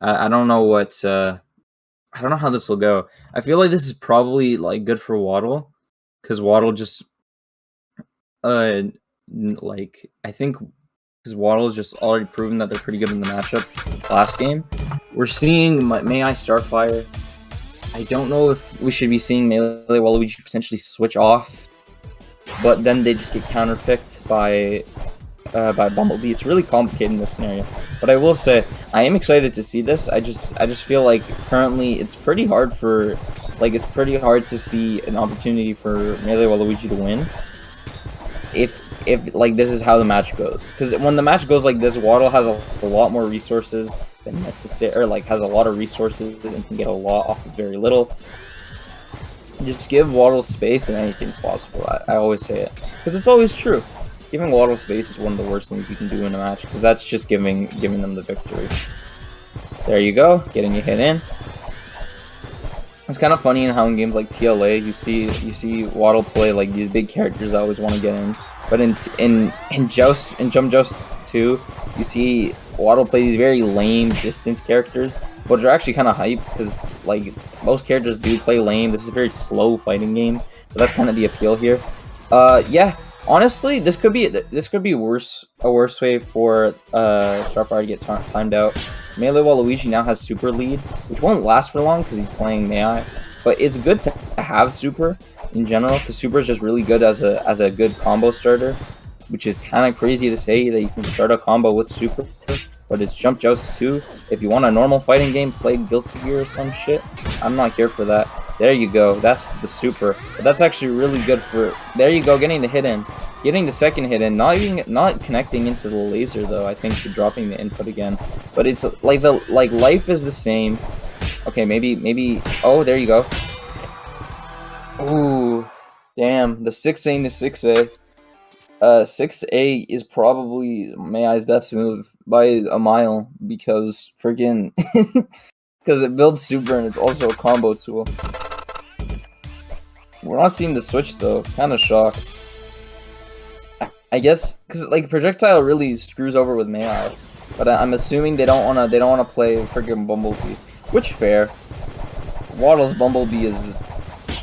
I don't know what I don't know how this will go. I feel like this is probably like good for Waddle, because Waddle just like I think because Waddle's just already proven that they're pretty good in the matchup last game. We're seeing May I Starfire. I don't know if we should be seeing MeleeWaluigi potentially switch off, but then they just get counterpicked by Bumblebee. It's really complicated in this scenario. But I will say, I am excited to see this. I just feel like currently it's pretty hard to see an opportunity for MeleeWaluigi to win. If like this is how the match goes, because when the match goes like this, Waddle has a lot more resources than necessary, or like has a lot of resources and can get a lot off of very little. Just give Waddle space and anything's possible. I always say it, because it's always true. Giving Waddle space is one of the worst things you can do in a match, because that's just giving them the victory. There you go, getting a hit in. It's kind of funny in how in games like TLA you see Waddle play like these big characters that always want to get in, but in Jump Joust 2 you see Waddle play these very lame distance characters, but they're actually kind of hype because like most characters do play lame. This is a very slow fighting game, but that's kind of the appeal here. Yeah, honestly, this could be a worse way for Starfire to get timed out. MeleeWaluigi now has super lead, which won't last for long because he's playing May, but it's good to have super in general, because super is just really good as a good combo starter, which is kind of crazy to say that you can start a combo with super, but it's Jump Joust 2. If you want a normal fighting game, play Guilty Gear or some shit. I'm not here for that. There you go, that's the super. But that's actually really good for, there you go, getting the hit in. Getting the second hit in, not connecting into the laser though. I think dropping the input again. But it's like life is the same. Okay, maybe. Oh, there you go. Ooh, damn. The 6A into 6A. 6A is probably May I's best move by a mile, because freaking because it builds super and it's also a combo tool. We're not seeing the switch though. Kind of shocked. I guess because like projectile really screws over with May, but I'm assuming they don't wanna play freaking Bumblebee, which fair. Waddle's Bumblebee is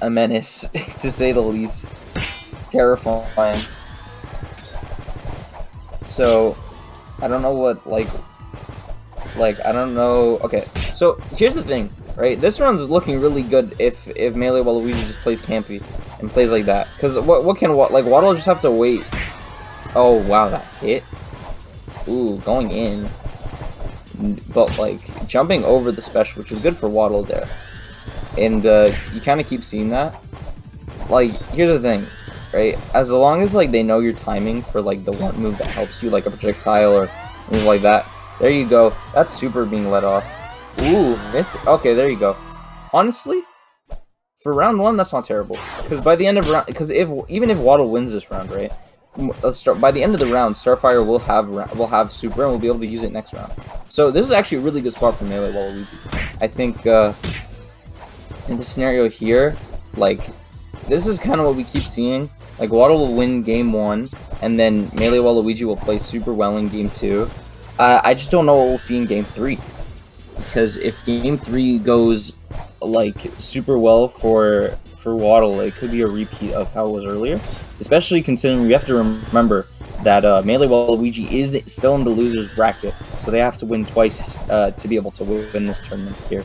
a menace to say the least, terrifying. So I don't know what like I don't know. Okay, so here's the thing, right? This run's looking really good if MeleeWaluigi just plays campy and plays like that, because what can Waddle just have to wait. Oh wow, that hit. Ooh, going in. But like jumping over the special, which is good for Waddle there. And you kind of keep seeing that. Like, here's the thing, right? As long as like they know your timing for like the one move that helps you, like a projectile or anything like that. There you go. That's super being let off. Ooh, miss. Okay, there you go. Honestly, for round one, that's not terrible. Because by the end of round, even if Waddle wins this round, right? Let's start. By the end of the round, Starfire will have super, and we'll be able to use it next round. So this is actually a really good spot for MeleeWaluigi. I think in this scenario here, like this is kind of what we keep seeing. Like Waddle will win game 1, and then MeleeWaluigi will play super well in game 2. I just don't know what we'll see in game 3, because if game 3 goes like super well for Waddle, it could be a repeat of how it was earlier, especially considering we have to remember that MeleeWaluigi is still in the loser's bracket, so they have to win twice to be able to win this tournament here.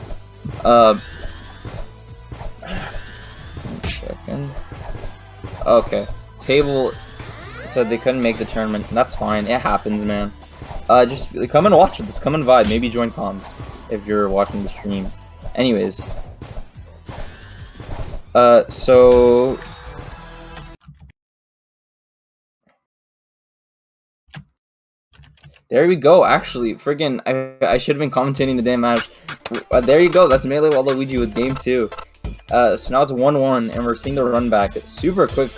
Second. Okay, table said they couldn't make the tournament. That's fine, it happens, man. Just come and watch this, come and vibe, maybe join comms if you're watching the stream. Anyways, so there we go. Actually, friggin' I should have been commentating the damn match. There you go. That's MeleeWaluigi with game 2. So now it's 1-1, and we're seeing the run back. It's super quick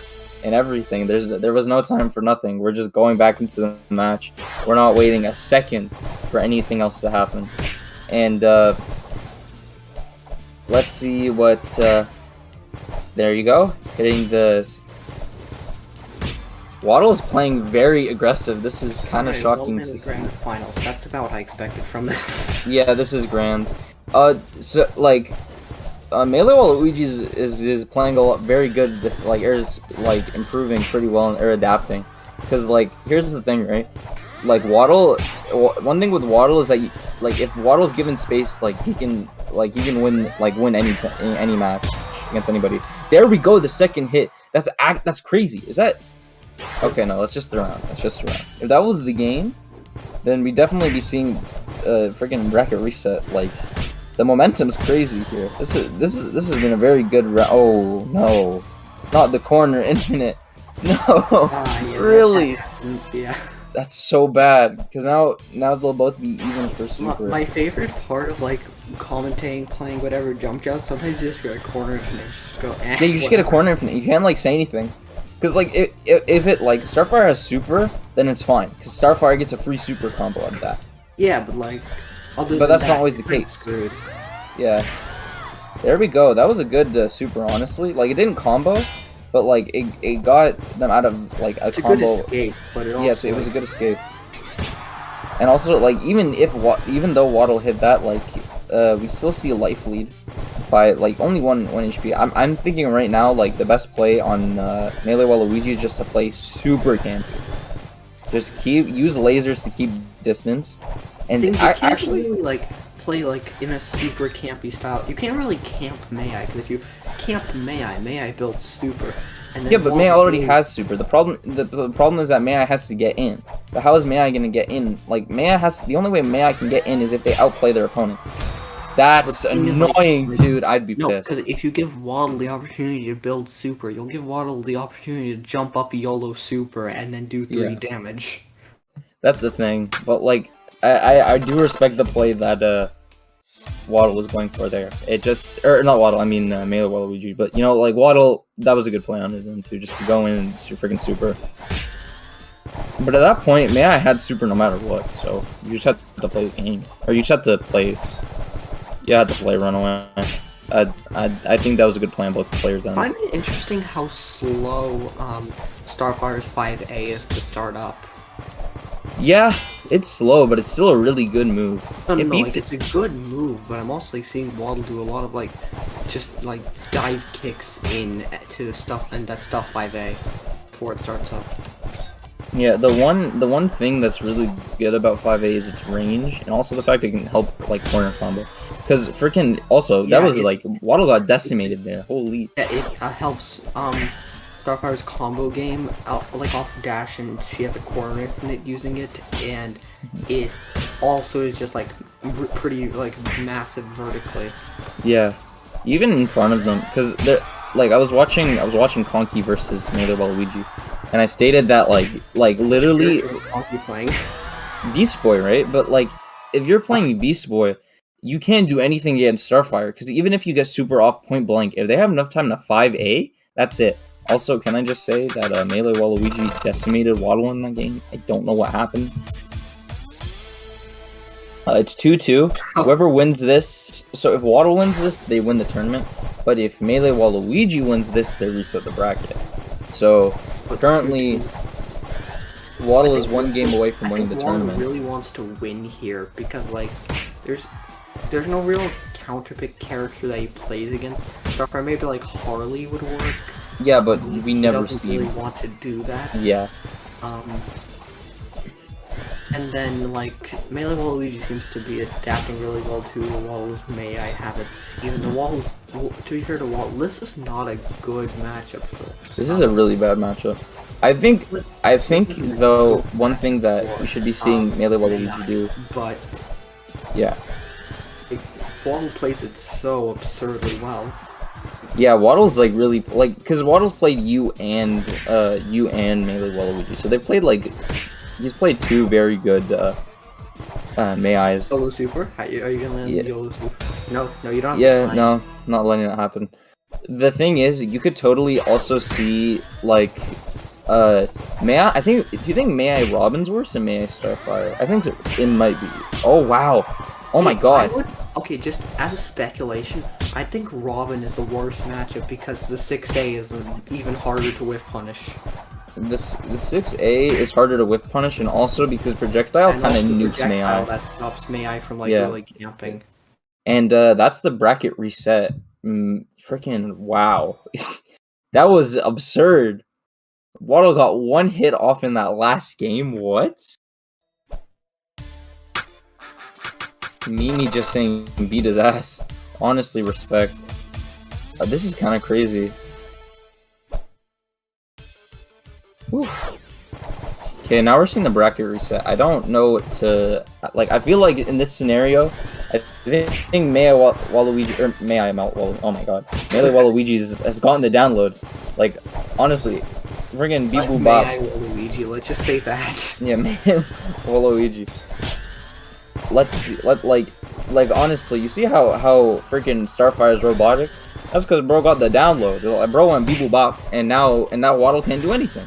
and everything. There was no time for nothing. We're just going back into the match. We're not waiting a second for anything else to happen. And let's see what. There you go. Hitting the. Waddle's playing very aggressive. This is kind of shocking to see. Grand finals. That's about what I expected from this. Yeah, this is grand. So like, MeleeWaluigi is playing a lot, very good. Like, is like improving pretty well or adapting. Because like, here's the thing, right? Like Waddle, one thing with Waddle is that like if Waddle's given space, like he can win any match against anybody. There we go, the second hit. That's crazy. Is that? Okay, no, let's just around. If that was the game, then we'd definitely be seeing freaking bracket reset. Like, the momentum's crazy here. This has been a very good oh no, not the corner infinite. No, Yeah, really? Yeah. That's so bad because now they'll both be even for super. My favorite part of like commentating, playing whatever Jump Joust, sometimes you just get a corner infinite. Just go. Yeah, you just get a corner infinite. You can't like say anything. Because, like, if it, like, Starfire has super, then it's fine. Because Starfire gets a free super combo out of that. Yeah, but, like, but that's not always the case. Good. Yeah. There we go. That was a good super, honestly. Like, it didn't combo, but, like, it got them out of, like, a combo. It's a good escape, but it also... Yes, it was a good escape. And also, like, even though Waddle hit that, like, we still see a life lead. By like only one HP. I'm thinking right now like the best play on MeleeWaluigi is just to play super campy. Just use lasers to keep distance. And you can't actually really like play like in a super campy style. You can't really camp Mei, because if you camp Mei builds super. And then yeah, but Mei already has super. The problem is that Mei has to get in. But how is Mei gonna get in? Like the only way Mei can get in is if they outplay their opponent. That's annoying, dude. I'd be pissed. No, because if you give Waddle the opportunity to build super, you'll give Waddle the opportunity to jump up YOLO super and then do 3 damage. That's the thing. But, like, I do respect the play that Waddle was going for there. It just... Or, not Waddle, I mean MeleeWaluigi. But, you know, like, Waddle, that was a good play on his end, too. Just to go in and freaking super. But at that point, Mei had super no matter what. So, you just had to play the game. Or you just had to play... You had to play Runaway. I think that was a good plan both players' ends. I find it interesting how slow Starfire's 5A is to start up. Yeah, it's slow, but it's still a really good move. No, like, it's a good move, but I'm also like, seeing Waddle do a lot of like, just like dive kicks in to stuff and that stuff 5A before it starts up. Yeah, the one thing that's really good about 5A is its range, and also the fact it can help like corner combo. Because freaking also that was like Waddle got decimated there. Holy. Yeah, it helps. Starfire's combo game like off dash, and she has a corner infinite using it, and it also is just like pretty like massive vertically. Yeah, even in front of them, because they're like I was watching Conky versus MeleeWaluigi, and I stated that like literally Conky playing Beast Boy, right? But like if you're playing Beast Boy, you can't do anything against Starfire, because even if you get super off point blank, if they have enough time to 5A, that's it. Also, can I just say that MeleeWaluigi decimated Waddle in that game? I don't know what happened. It's 2-2. Whoever wins this... So if Waddle wins this, they win the tournament. But if MeleeWaluigi wins this, they reset the bracket. So, currently, Waddle is one game away from winning the tournament. Waddle really wants to win here, because, like, there's no real counterpick character that he plays against. Starfire, maybe, like, Harley would work. Yeah, but we never see. He doesn't really want to do that. Yeah. And then, like, MeleeWaluigi seems to be adapting really well to Waddle's May I have it. Even the Waddle, to be fair to Waddle, this is not a good matchup for. This is a really bad matchup. I think though one thing that we should be seeing MeleeWaluigi do. But yeah, Waddle plays it so absurdly well. Yeah, Waddle's like really like because Waddle's played you and MeleeWaluigi, so they played like he's played two very good Mei's. YOLO super? Are you gonna land YOLO super? No, you don't. Yeah, no, not letting that happen. The thing is, you could totally also see like I think. Do you think Mei Robin's worse than Mei Starfire? I think it might be. Oh wow! Oh my god! Okay, just as a speculation, I think Robin is the worst matchup because the 6A is even harder to whiff punish. this the 6A is harder to whiff punish, and also because projectile And kind of also nukes projectile May that stops May from like Yeah. really camping. And that's the bracket reset. Freaking wow, that was absurd. Waddle got one hit off in that last game. What? Mimi just saying beat his ass. Honestly, respect. This is kind of crazy. Whew. Okay, now we're seeing the bracket reset. I don't know what to like. I feel like in this scenario, I think MeleeWaluigi or oh my god, MeleeWaluigi has gotten the download. Like honestly, friggin' beep boop bop. MeleeWaluigi, let's just say that. Yeah, MeleeWaluigi. Like honestly, you see how freaking Starfire is robotic? That's because bro got the download. Like, bro went beep boop bop, and now Waddle can't do anything.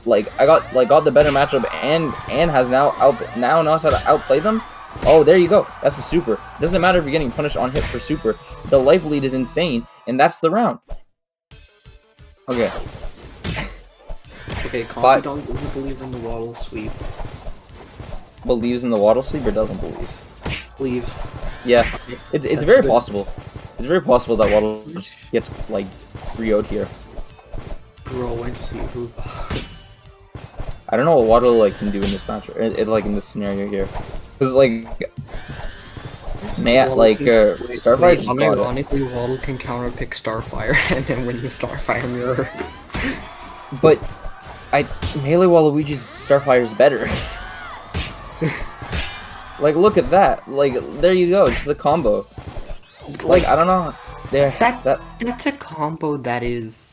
Like I got the better matchup and has now knows how to outplay them. Oh, there you go. That's a super. Doesn't matter if you're getting punished on hit for super. The life lead is insane, and that's the round. Okay. Okay, Conky don't believe in the Waddle sweep. Believes in the Waddle sweep or doesn't believe? Believes. Yeah, it's very possible. It's very possible that Waddle just gets like 3-0'd here. Bro went to I don't know what Waddle like can do in this match, like in this scenario here, because like, Starfire just got it. Ironically, Waddle can counterpick Starfire and then win the Starfire mirror. But MeleeWaluigi's Starfire is better. Like, look at that. Like, there you go. It's the combo. Like, I don't know. That's a combo that is.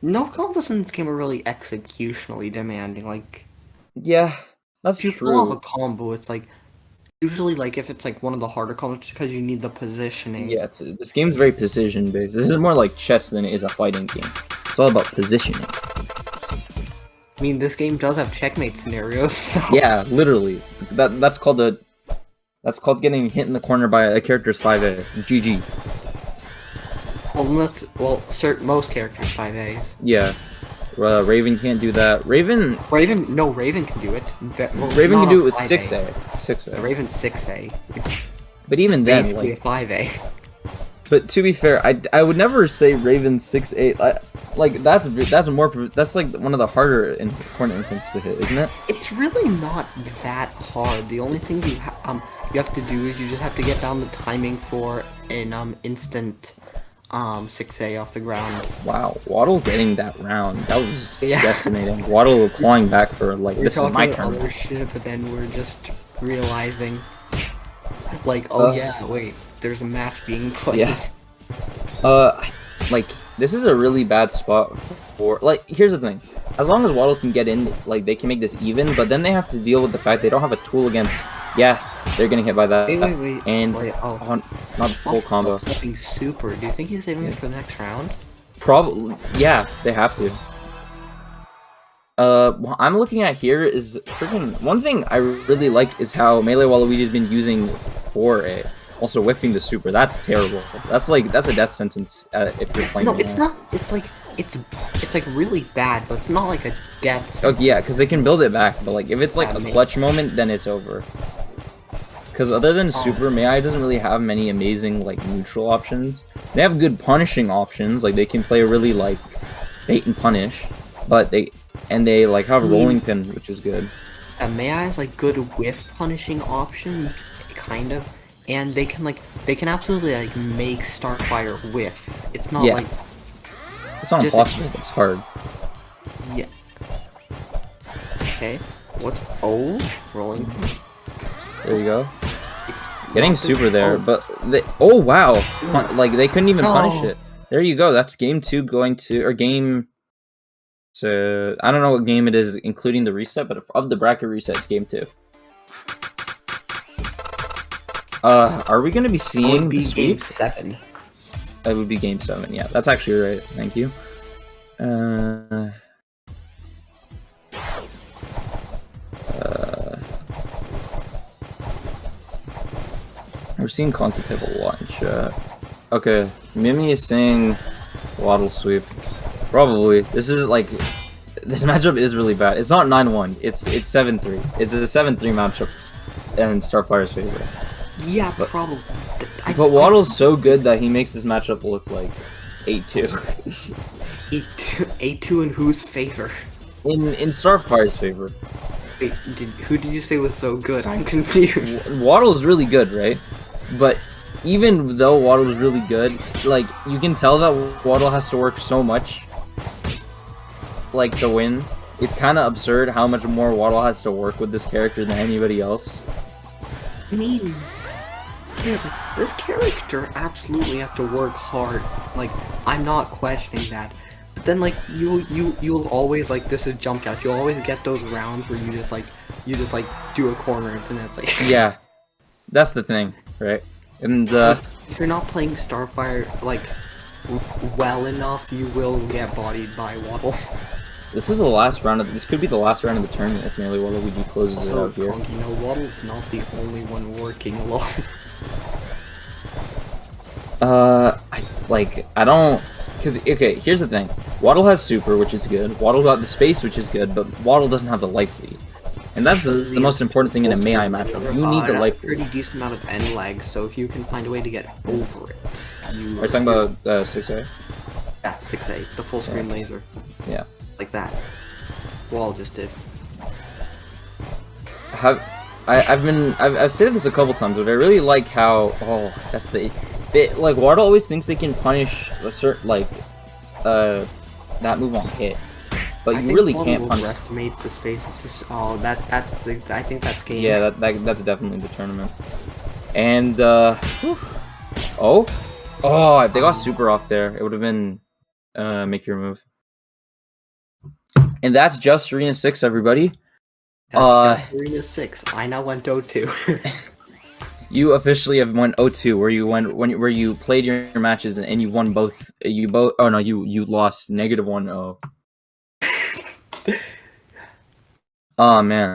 No combos in this game are really executionally demanding. Like, yeah, that's you true. pull off a combo, it's like usually like if it's like one of the harder combos because you need the positioning. Yeah, this game's very position based. This is more like chess than it is a fighting game. It's all about positioning. I mean, this game does have checkmate scenarios. So. Yeah, literally. That's called getting hit in the corner by a character's 5A. GG. Most characters 5As. Yeah. Raven can't do that. Raven can do it. Raven can do it with 6A. 6A. Raven's 6A. But even then, basically a 5A. But to be fair, I would never say Raven's 6A. That's like one of the harder corner infants to hit, isn't it? It's really not that hard. The only thing you have to do is you just have to get down the timing for an instant 6A off the ground. Wow, Waddle getting that round. That was decimating. Waddle clawing back for like, this is my turn. Other shit, but then we're just realizing, like, oh yeah, wait, there's a match being played. Yeah. Like, this is a really bad spot for, like, here's the thing. As long as Waddle can get in, like, they can make this even, but then they have to deal with the fact they don't have a tool against, they're getting hit by that. Wait. And, not full combo. Super. Do you think he's saving it for the next round? Probably, yeah, they have to. What I'm looking at here is freaking, one thing I really like is how MeleeWaluigi's been using 4A. Also whiffing the super, that's terrible. That's a death sentence if you're playing. No, it's not. It's like really bad, but it's not like a death sentence. Oh yeah, because they can build it back, but like if it's like a clutch moment, then it's over. Because other than super, Mei doesn't really have many amazing like neutral options. They have good punishing options, like they can play really like bait and punish, but they like have rolling pin, which is good. Mei has like good whiff punishing options, kind of. And they can absolutely like make Starfire whiff. It's not like it's not impossible, but it's hard. Yeah. Okay. Rolling. There you go. Getting super there, but wow, like they couldn't even punish it. There you go. That's game 2 going to, or game. So I don't know what game it is, including the reset, but of the bracket reset, it's game 2. Are we gonna be seeing the sweep? Game 7. That would be game 7. Yeah, that's actually right. Thank you. We're seeing Conky type a lot in chat. Okay, Mimi is saying Waddle sweep. Probably. This matchup is really bad. It's not 9-1. It's 7-3. It's a 7-3 matchup in Starfire's favor. Yeah, probably. But Waddle's so good that he makes this matchup look like 8-2. 8-2 in whose favor? In Starfire's favor. Wait, who did you say was so good? I'm confused. Waddle is really good, right? But even though Waddle is really good, like, you can tell that Waddle has to work so much, like, to win. It's kind of absurd how much more Waddle has to work with this character than anybody else. I mean, this character absolutely has to work hard. Like, I'm not questioning that. But then, like, you'll always, like, this is Jump Joust. You'll always get those rounds where you just do a corner and then it's like... Yeah, that's the thing, right? And, if you're not playing Starfire, like, well enough, you will get bodied by Waddle. This is the last round of... This could be the last round of the tournament if MeleeWaluigi closes it out here. You know, Waddle's not the only one working along. I don't... Because, okay, here's the thing. Waddle has super, which is good. Waddle got the space, which is good, but Waddle doesn't have the life lead. And that's the most important thing in a Mei matchup. You need the life lead. Pretty decent amount of N lag, so if you can find a way to get over it, you... Are you talking about 6A? Yeah, 6A, the full screen laser. Yeah. Like that. Wall just did. I've said this a couple times, but I really like how like Waddle always thinks they can punish a certain that move on hit, but you really can't punish. Overestimate the space. I think that's game. Yeah, that's definitely the tournament. And if they got super off there, it would have been make your move. And that's just Arena 6, everybody. That's just Arena 6. I now went 0-2. You officially have won 0-2, where you played your matches and you won both. You lost -1-0. Oh man.